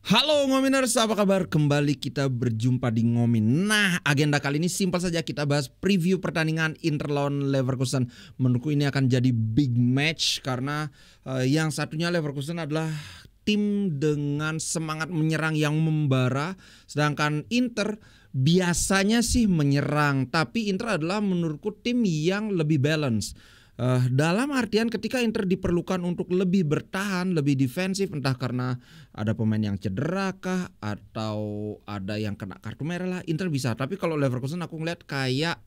Halo Ngominers, apa kabar? Kembali kita berjumpa di Ngomin. Nah, agenda kali ini simpel saja, kita bahas preview pertandingan Inter lawan Leverkusen. Menurutku ini akan jadi big match karena yang satunya Leverkusen adalah tim dengan semangat menyerang yang membara, sedangkan Inter biasanya sih menyerang, tapi Inter adalah menurutku tim yang lebih balance. Dalam artian ketika Inter diperlukan untuk lebih bertahan, lebih defensif, entah karena ada pemain yang cedera kah atau ada yang kena kartu merah lah, Inter bisa. Tapi kalau Leverkusen aku ngeliat kayak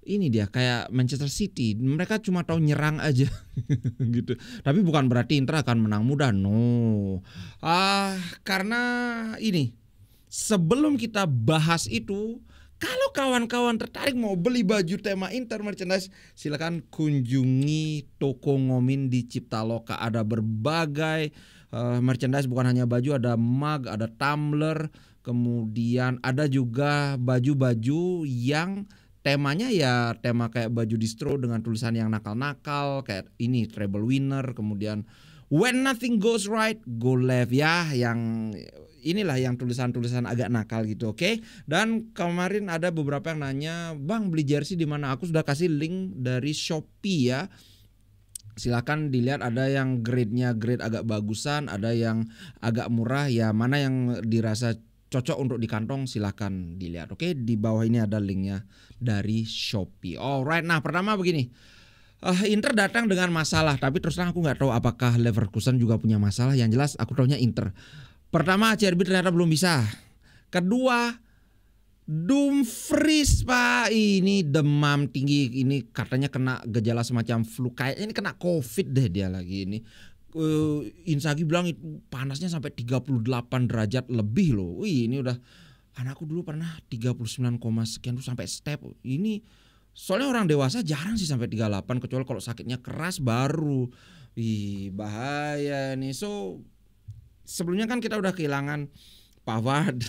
ini dia, kayak Manchester City, mereka cuma tahu nyerang aja gitu. Tapi bukan berarti Inter akan menang mudah, no. Karena ini, sebelum kita bahas itu, kalau kawan-kawan tertarik mau beli baju tema Inter merchandise, silakan kunjungi toko Ngomin di Ciptaloka. Ada berbagai merchandise, bukan hanya baju, ada mug, ada tumbler, kemudian ada juga baju-baju yang temanya ya tema kayak baju distro dengan tulisan yang nakal-nakal kayak ini treble winner, kemudian when nothing goes right go left ya, yang inilah yang tulisan-tulisan agak nakal gitu, oke? Dan kemarin ada beberapa yang nanya, "Bang, beli jersey di mana?" Aku sudah kasih link dari Shopee ya. Silakan dilihat, ada yang grade-nya grade agak bagusan, ada yang agak murah ya, mana yang dirasa cocok untuk di kantong silakan dilihat. Oke, di bawah ini ada linknya dari Shopee. Alright, nah pertama begini. Inter datang dengan masalah, tapi terus terang aku nggak tahu apakah Leverkusen juga punya masalah. Yang jelas aku tahunya Inter. Pertama, CRB ternyata belum bisa. Kedua, Dumfries pak, ini demam tinggi, ini katanya kena gejala semacam flu, kayaknya ini kena COVID deh dia lagi ini. Inzaghi bilang itu panasnya sampai 38 derajat lebih loh. Wih, ini udah, anakku dulu pernah 39, sekian tuh sampai step. Ini soalnya orang dewasa jarang sih sampai 38, kecuali kalau sakitnya keras baru. Wih, bahaya nih. So sebelumnya kan kita udah kehilangan Pavard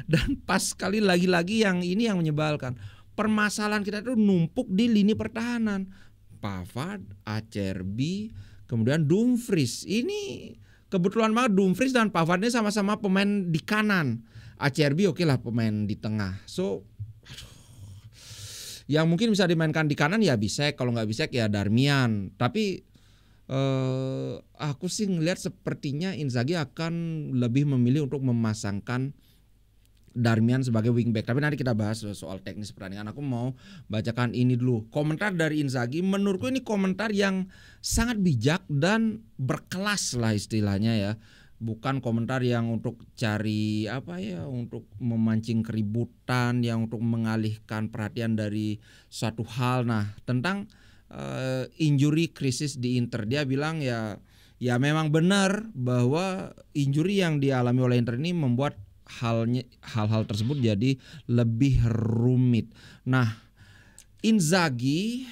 dan pas sekali lagi-lagi yang ini yang menyebalkan. Permasalahan kita itu numpuk di lini pertahanan. Pavard, Acerbi, kemudian Dumfries. Ini kebetulan banget Dumfries dan Pavard ini sama-sama pemain di kanan. Acerbi oke lah pemain di tengah. So yang mungkin bisa dimainkan di kanan ya Bisek, kalau nggak Bisek ya Darmian. Tapi aku sih ngelihat sepertinya Inzaghi akan lebih memilih untuk memasangkan Darmian sebagai wingback. Tapi nanti kita bahas soal teknis pertandingan. Aku mau bacakan ini dulu, komentar dari Inzaghi. Menurutku ini komentar yang sangat bijak dan berkelas lah istilahnya ya. Bukan komentar yang untuk cari apa ya, untuk memancing keributan, yang untuk mengalihkan perhatian dari suatu hal. Nah, tentang injury krisis di Inter, dia bilang ya memang benar bahwa injury yang dialami oleh Inter ini membuat hal-hal tersebut jadi lebih rumit. Nah, Inzaghi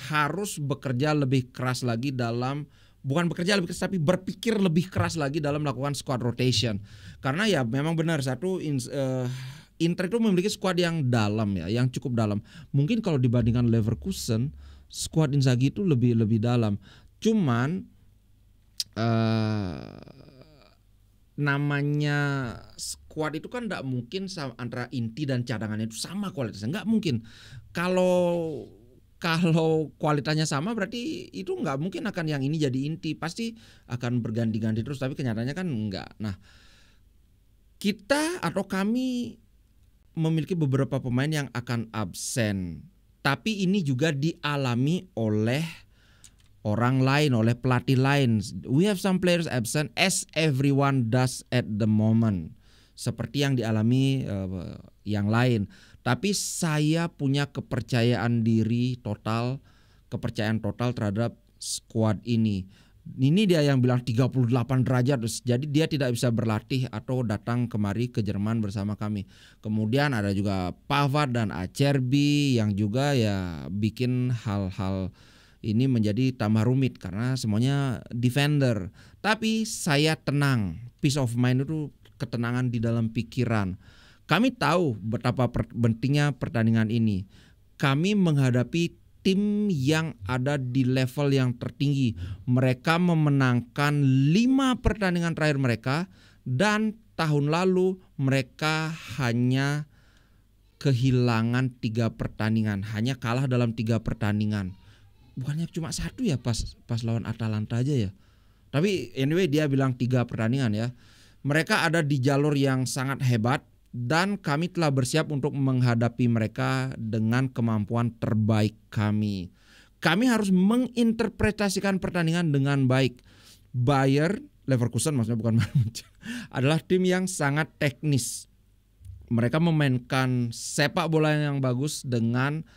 harus bekerja lebih keras lagi dalam, bukan bekerja lebih keras tapi berpikir lebih keras lagi dalam melakukan squad rotation. Karena ya memang benar, satu Inter itu memiliki squad yang dalam ya, yang cukup dalam. Mungkin kalau dibandingkan Leverkusen, squad Inzaghi itu lebih dalam. Cuman namanya squad itu kan tidak mungkin antara inti dan cadangannya itu sama kualitasnya, nggak mungkin. Kalau kualitasnya sama berarti itu nggak mungkin akan yang ini jadi inti, pasti akan berganti-ganti terus. Tapi kenyataannya kan enggak. Nah, kita atau kami memiliki beberapa pemain yang akan absen. Tapi ini juga dialami oleh orang lain, oleh pelatih lain. We have some players absent as everyone does at the moment. Seperti yang dialami yang lain. Tapi saya punya kepercayaan total terhadap squad ini. Ini dia yang bilang 38 derajat, jadi dia tidak bisa berlatih atau datang kemari ke Jerman bersama kami. Kemudian ada juga Pavard dan Acerbi yang juga ya bikin hal-hal ini menjadi tambah rumit karena semuanya defender. Tapi saya tenang, peace of mind itu ketenangan di dalam pikiran. Kami tahu betapa pentingnya pertandingan ini. Kami menghadapi tim yang ada di level yang tertinggi. Mereka memenangkan 5 pertandingan terakhir mereka dan tahun lalu mereka hanya kehilangan 3 pertandingan, hanya kalah dalam 3 pertandingan. Bukannya cuma 1 ya pas lawan Atalanta aja ya. Tapi anyway dia bilang 3 pertandingan ya. Mereka ada di jalur yang sangat hebat dan kami telah bersiap untuk menghadapi mereka dengan kemampuan terbaik kami. Kami harus menginterpretasikan pertandingan dengan baik. Bayer Leverkusen maksudnya bukan adalah tim yang sangat teknis. Mereka memainkan sepak bola yang bagus dengan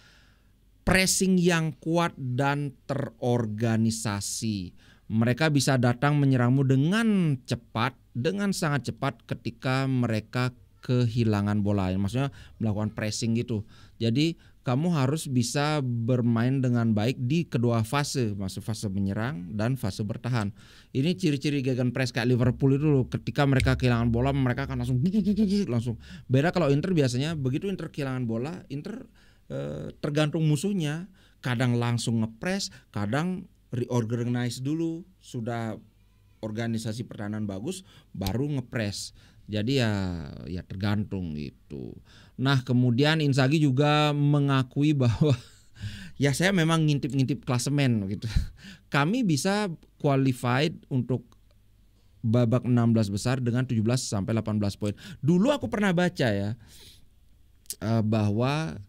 pressing yang kuat dan terorganisasi. Mereka bisa datang menyerangmu dengan cepat, dengan sangat cepat ketika mereka kehilangan bola. Maksudnya melakukan pressing gitu. Jadi kamu harus bisa bermain dengan baik di kedua fase, maksud fase menyerang dan fase bertahan. Ini ciri-ciri gegenpress kayak Liverpool itu loh. Ketika mereka kehilangan bola, mereka akan langsung. Beda kalau Inter biasanya begitu Inter kehilangan bola, Inter tergantung musuhnya, kadang langsung ngepres, kadang reorganize dulu, sudah organisasi pertahanan bagus baru ngepres. Jadi ya tergantung gitu. Nah, kemudian Inzaghi juga mengakui bahwa ya saya memang ngintip-ngintip klasemen gitu. Kami bisa qualified untuk babak 16 besar dengan 17 sampai 18 poin. Dulu aku pernah baca ya bahwa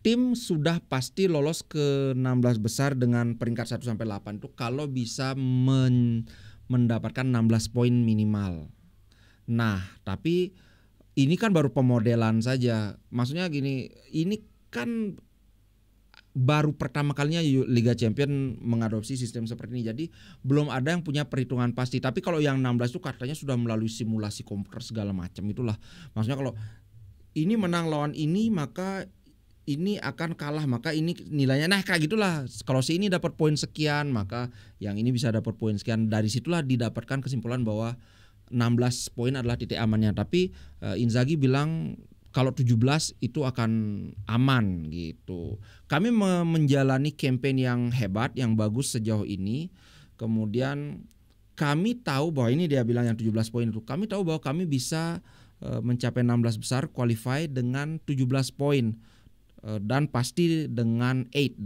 tim sudah pasti lolos ke 16 besar dengan peringkat 1 sampai 8 itu kalau bisa mendapatkan 16 poin minimal. Nah, tapi ini kan baru pemodelan saja. Maksudnya gini, ini kan baru pertama kalinya Liga Champions mengadopsi sistem seperti ini. Jadi belum ada yang punya perhitungan pasti. Tapi kalau yang 16 itu katanya sudah melalui simulasi komputer segala macam itulah. Maksudnya kalau ini menang lawan ini maka ini akan kalah, maka ini nilainya nah kayak gitulah. Kalau si ini dapat poin sekian, maka yang ini bisa dapat poin sekian. Dari situlah didapatkan kesimpulan bahwa 16 poin adalah titik amannya. Tapi Inzaghi bilang kalau 17 itu akan aman gitu. Kami menjalani campaign yang hebat, yang bagus sejauh ini. Kemudian kami tahu bahwa ini dia bilang yang 17 poin itu. Kami tahu bahwa kami bisa mencapai 16 besar, qualify dengan 17 poin. Dan pasti dengan 18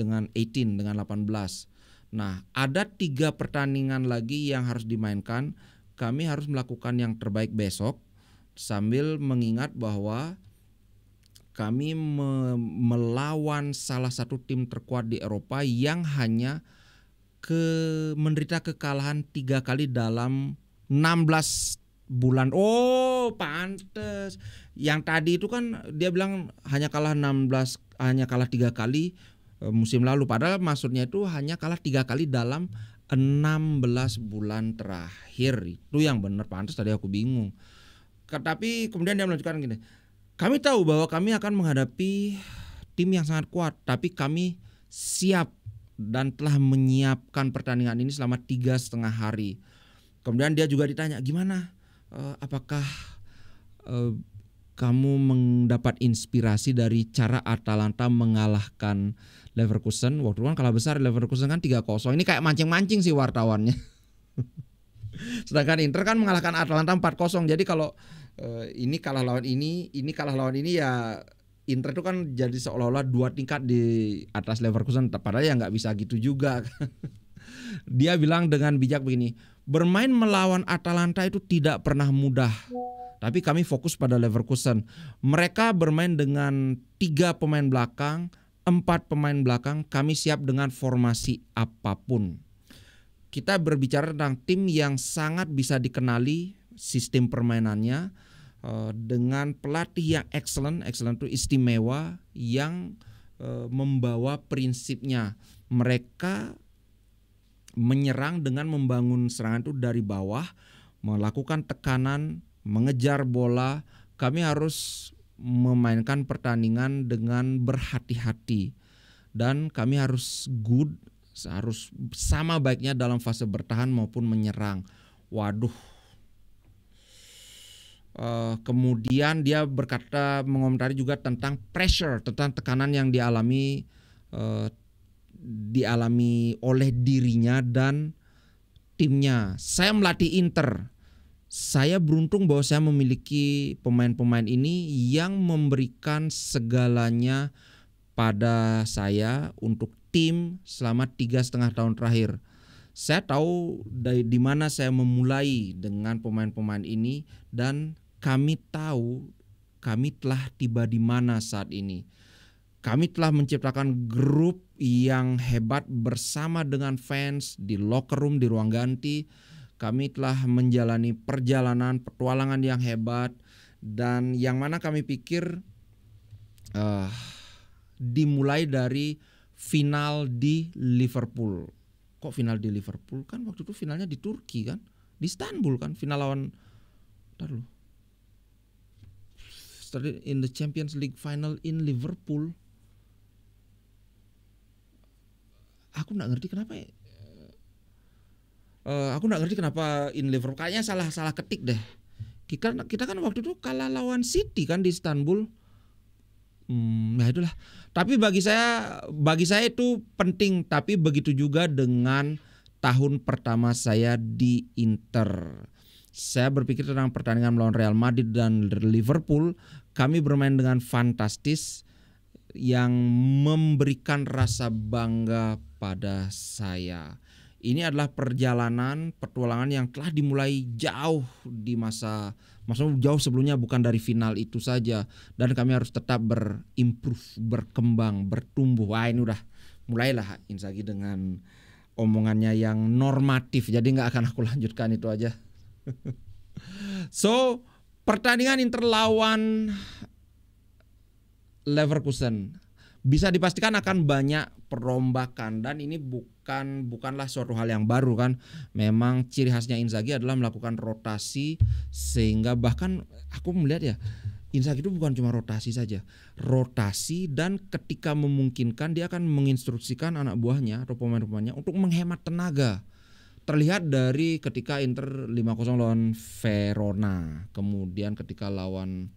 dengan 18. Nah, ada 3 pertandingan lagi yang harus dimainkan. Kami harus melakukan yang terbaik besok sambil mengingat bahwa kami melawan salah satu tim terkuat di Eropa yang hanya menderita kekalahan 3 kali dalam 16 bulan. Oh, pantes. Yang tadi itu kan dia bilang hanya kalah 3 kali musim lalu. Padahal maksudnya itu hanya kalah 3 kali dalam 16 bulan terakhir. Itu yang benar, pantas tadi aku bingung. Tapi kemudian dia melanjutkan gini. Kami tahu bahwa kami akan menghadapi tim yang sangat kuat, tapi kami siap dan telah menyiapkan pertandingan ini selama 3,5 hari. Kemudian dia juga ditanya, gimana? Apakah kamu mendapat inspirasi dari cara Atalanta mengalahkan Leverkusen? Waktu itu kan kalah besar Leverkusen kan 3-0. Ini kayak mancing-mancing sih wartawannya. Sedangkan Inter kan mengalahkan Atalanta 4-0. Jadi kalau ini kalah lawan ini kalah lawan ini ya Inter itu kan jadi seolah-olah 2 tingkat di atas Leverkusen. Padahal ya nggak bisa gitu juga. Dia bilang dengan bijak begini, bermain melawan Atalanta itu tidak pernah mudah. Tapi kami fokus pada Leverkusen. Mereka bermain dengan 3 pemain belakang, 4 pemain belakang. Kami siap dengan formasi apapun. Kita berbicara tentang tim yang sangat bisa dikenali sistem permainannya dengan pelatih yang excellent itu istimewa yang membawa prinsipnya. Mereka menyerang dengan membangun serangan itu dari bawah, melakukan tekanan, mengejar bola. Kami harus memainkan pertandingan dengan berhati-hati dan kami harus harus sama baiknya dalam fase bertahan maupun menyerang. Waduh. Kemudian dia mengomentari juga tentang pressure, tentang tekanan yang dialami oleh dirinya dan timnya. Saya melatih Inter. Saya beruntung bahwa saya memiliki pemain-pemain ini yang memberikan segalanya pada saya untuk tim selama 3,5 tahun terakhir. Saya tahu dari di mana saya memulai dengan pemain-pemain ini dan kami tahu kami telah tiba di mana saat ini. Kami telah menciptakan grup yang hebat bersama dengan fans di locker room, di ruang ganti. Kami telah menjalani perjalanan, petualangan yang hebat. Dan yang mana kami pikir dimulai dari final di Liverpool. Kok final di Liverpool? Kan waktu itu finalnya di Turki kan? Di Istanbul kan? Final lawan... Ntar dulu. Started in the Champions League final in Liverpool. Aku nggak ngerti kenapa ya. Aku nggak ngerti kenapa in Liverpool. Kayaknya salah ketik deh. Kita kan waktu itu kalah lawan City kan di Istanbul. Nah itulah. Tapi bagi saya itu penting. Tapi begitu juga dengan tahun pertama saya di Inter. Saya berpikir tentang pertandingan melawan Real Madrid dan Liverpool. Kami bermain dengan fantastis yang memberikan rasa bangga pada saya. Ini adalah perjalanan petualangan yang telah dimulai jauh di maksudnya jauh sebelumnya, bukan dari final itu saja. Dan kami harus tetap berimprove, berkembang, bertumbuh. Wah ini udah mulailah Inzaghi dengan omongannya yang normatif. Jadi nggak akan aku lanjutkan, itu aja. So pertandingan Inter lawan Leverkusen bisa dipastikan akan banyak perombakan, dan ini bukanlah suatu hal yang baru kan. Memang ciri khasnya Inzaghi adalah melakukan rotasi, sehingga bahkan aku melihat ya Inzaghi itu bukan cuma rotasi saja, rotasi dan ketika memungkinkan dia akan menginstruksikan anak buahnya atau pemain-pemainnya untuk menghemat tenaga. Terlihat dari ketika Inter 5-0 lawan Verona, kemudian ketika lawan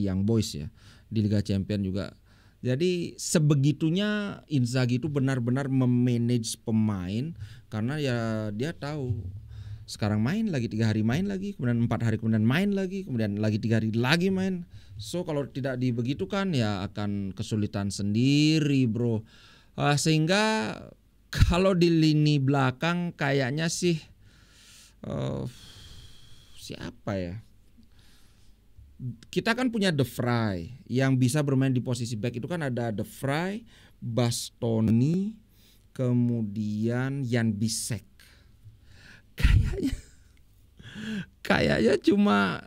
Young Boys ya di Liga Champions juga. Jadi sebegitunya Inzaghi itu benar-benar memanage pemain, karena ya dia tahu sekarang main lagi, 3 hari main lagi, kemudian 4 hari kemudian main lagi, kemudian lagi 3 hari lagi main. So kalau tidak dibegitukan ya akan kesulitan sendiri bro. Sehingga kalau di lini belakang kayaknya sih siapa ya? Kita kan punya De Vrij yang bisa bermain di posisi back. Itu kan ada De Vrij, Bastoni, kemudian Jan Bisek. Kayaknya cuma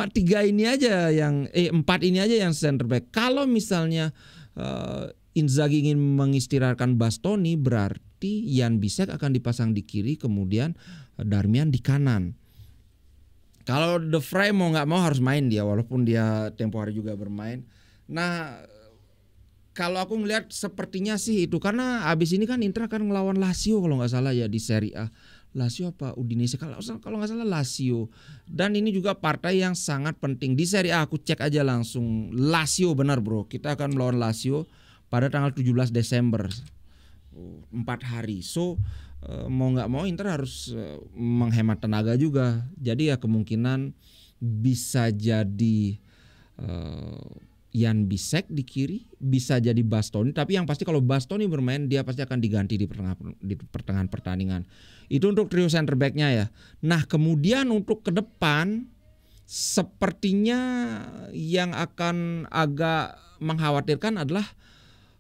3 ini aja yang 4 ini aja yang center back. Kalau misalnya Inzaghi ingin mengistirahatkan Bastoni, berarti Jan Bisek akan dipasang di kiri, kemudian Darmian di kanan. Kalau De Vrij mau nggak mau harus main dia, walaupun dia tempo hari juga bermain. Nah, kalau aku ngelihat sepertinya sih itu, karena abis ini kan Inter akan ngelawan Lazio kalau nggak salah ya di Serie A. Lazio apa Udinese kalau nggak salah Lazio. Dan ini juga partai yang sangat penting di Serie A. Aku cek aja langsung, Lazio benar bro. Kita akan melawan Lazio pada tanggal 17 Desember. 4 hari. So mau nggak mau Inter harus menghemat tenaga juga. Jadi ya kemungkinan bisa jadi Jan Bisek di kiri, bisa jadi Bastoni. Tapi yang pasti kalau Bastoni bermain, dia pasti akan diganti di pertengahan pertandingan. Itu untuk trio center back-nya ya. Nah kemudian untuk ke depan, sepertinya yang akan agak mengkhawatirkan adalah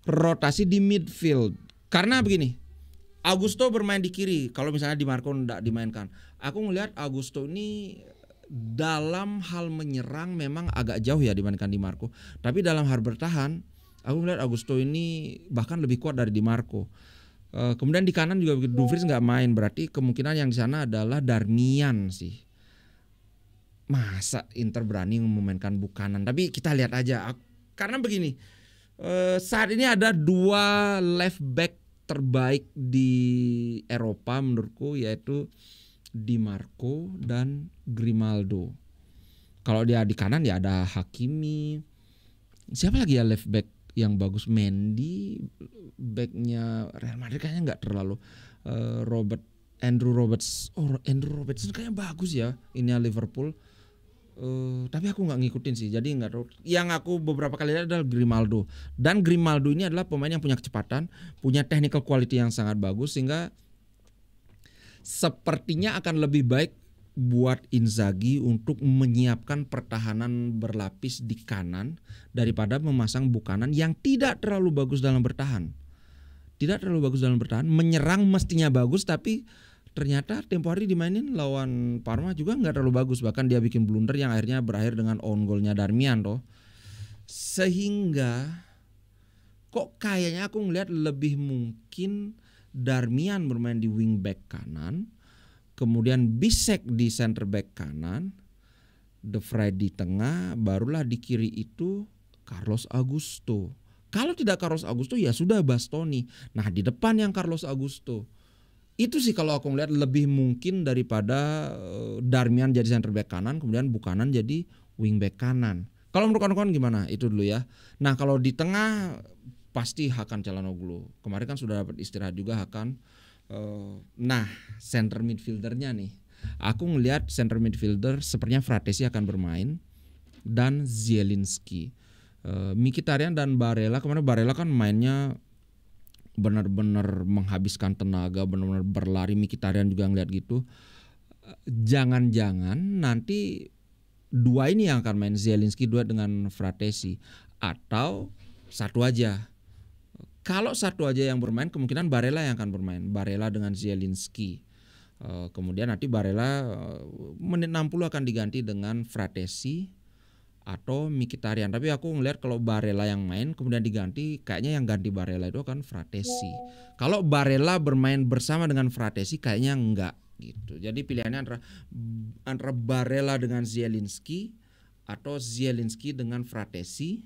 rotasi di midfield. Karena begini, Augusto bermain di kiri. Kalau misalnya Di Marco tidak dimainkan, aku ngelihat Augusto ini dalam hal menyerang memang agak jauh ya dibandingkan Di Marco. Tapi dalam hal bertahan, aku melihat Augusto ini bahkan lebih kuat dari Di Marco. Kemudian di kanan juga Dumfries nggak main, berarti kemungkinan yang di sana adalah Darmian sih. Masa Inter berani memainkan Buchanan? Tapi kita lihat aja. Karena begini, saat ini ada 2 left back terbaik di Eropa menurutku, yaitu Di Marco dan Grimaldo. Kalau dia di kanan ya ada Hakimi. Siapa lagi ya left back yang bagus? Mendy, backnya Real Madrid kayaknya nggak terlalu. Robert Andrew Robertson kayaknya bagus ya ini Liverpool. Tapi aku nggak ngikutin sih, jadi nggak tahu. Yang aku beberapa kali lihat adalah Grimaldo, dan Grimaldo ini adalah pemain yang punya kecepatan, punya technical quality yang sangat bagus, sehingga sepertinya akan lebih baik buat Inzaghi untuk menyiapkan pertahanan berlapis di kanan daripada memasang Buchanan yang tidak terlalu bagus dalam bertahan. Menyerang mestinya bagus, tapi ternyata tempo hari dimainin lawan Parma juga nggak terlalu bagus. Bahkan dia bikin blunder yang akhirnya berakhir dengan own goalnya Darmian toh. Sehingga kok kayaknya aku ngelihat lebih mungkin Darmian bermain di wing back kanan, kemudian Bisek di center back kanan, De Vrij di tengah, barulah di kiri itu Carlos Augusto. Kalau tidak Carlos Augusto ya sudah Bastoni. Nah di depan yang Carlos Augusto. Itu sih kalau aku ngeliat lebih mungkin daripada Darmian jadi center back kanan, kemudian Buchanan jadi wing back kanan. Kalau menurut kawan-kawan gimana? Itu dulu ya. Nah kalau di tengah pasti Hakan Calhanoglu. Kemarin kan sudah dapat istirahat juga Hakan. Nah center midfieldernya nih, aku ngelihat center midfielder sepertinya Fratesi akan bermain dan Zielinski. Mkhitaryan dan Barella, kemarin Barella kan mainnya benar-benar menghabiskan tenaga, benar-benar berlari. Mkhitaryan juga ngeliat gitu. Jangan-jangan nanti dua ini yang akan main, Zielinski dua dengan Fratesi, atau satu aja. Kalau satu aja yang bermain, kemungkinan Barella yang akan bermain, Barella dengan Zielinski. Kemudian nanti Barella menit 60 akan diganti dengan Fratesi atau Mkhitaryan. Tapi aku ngelihat kalau Barella yang main kemudian diganti, kayaknya yang ganti Barella itu akan Fratesi. Kalau Barella bermain bersama dengan Fratesi kayaknya enggak gitu. Jadi pilihannya antara Barella dengan Zielinski, atau Zielinski dengan Fratesi,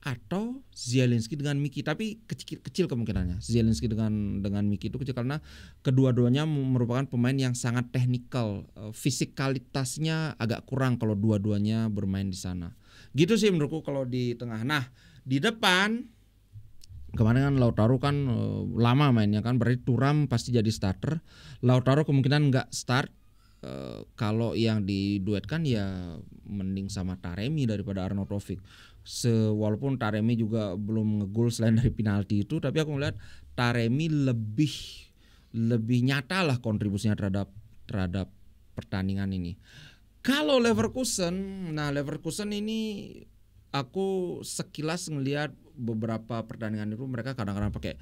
atau Zielinski dengan Miki. Tapi kecil kemungkinannya Zielinski dengan Miki itu kecil, karena kedua-duanya merupakan pemain yang sangat teknikal. Fisikalitasnya agak kurang kalau dua-duanya bermain di sana. Gitu sih menurutku kalau di tengah. Nah di depan kemarin kan Lautaro kan lama mainnya kan, berarti Thuram pasti jadi starter. Lautaro kemungkinan nggak start. Kalau yang diduetkan ya mending sama Taremi daripada Arnautovic. Walaupun Taremi juga belum ngegol selain dari penalti itu, tapi aku ngeliat Taremi lebih nyata lah kontribusinya terhadap pertandingan ini. Kalau Leverkusen, nah Leverkusen ini aku sekilas ngelihat beberapa pertandingan itu mereka kadang-kadang pakai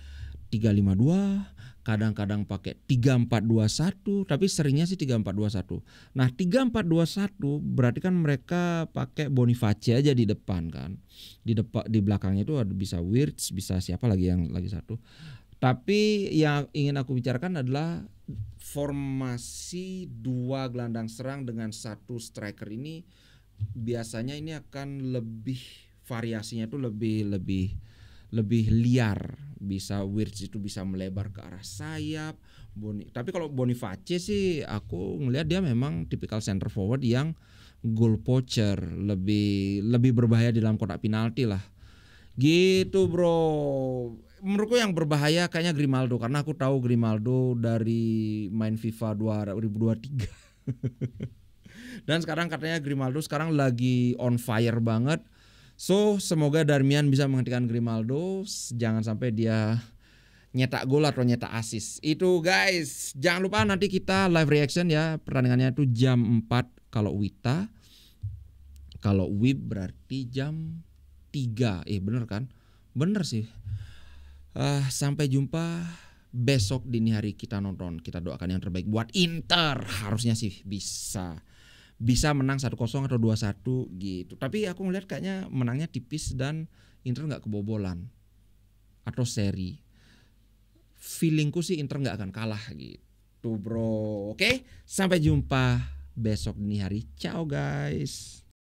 3-5-2, kadang-kadang pakai 3-4-2-1, tapi seringnya sih 3-4-2-1. Nah 3-4-2-1 berarti kan mereka pakai Boniface aja di depan kan. Di belakangnya itu ada bisa Wirtz, bisa siapa lagi yang lagi satu. Tapi yang ingin aku bicarakan adalah formasi 2 gelandang serang dengan 1 striker ini. Biasanya ini akan lebih variasinya itu lebih liar. Bisa Wirtz itu bisa melebar ke arah sayap. Tapi kalau Boniface sih aku ngelihat dia memang tipikal center forward yang goal poacher, lebih berbahaya di dalam kotak penalti lah. Gitu bro. Menurutku yang berbahaya kayaknya Grimaldo, karena aku tahu Grimaldo dari main FIFA 2023. Dan sekarang katanya Grimaldo sekarang lagi on fire banget. So semoga Darmian bisa menghentikan Grimaldo, jangan sampai dia nyetak gol atau nyetak assist. Itu guys, jangan lupa nanti kita live reaction ya. Pertandingannya itu jam 4 kalau Wita. Kalau WIB berarti jam 3. Bener kan? Bener sih. Sampai jumpa besok dini hari kita nonton. Kita doakan yang terbaik buat Inter. Harusnya sih bisa menang 1-0 atau 2-1 gitu. Tapi aku ngeliat kayaknya menangnya tipis dan Inter gak kebobolan atau seri. Feelingku sih Inter gak akan kalah gitu bro. Oke, sampai jumpa besok dini hari. Ciao guys.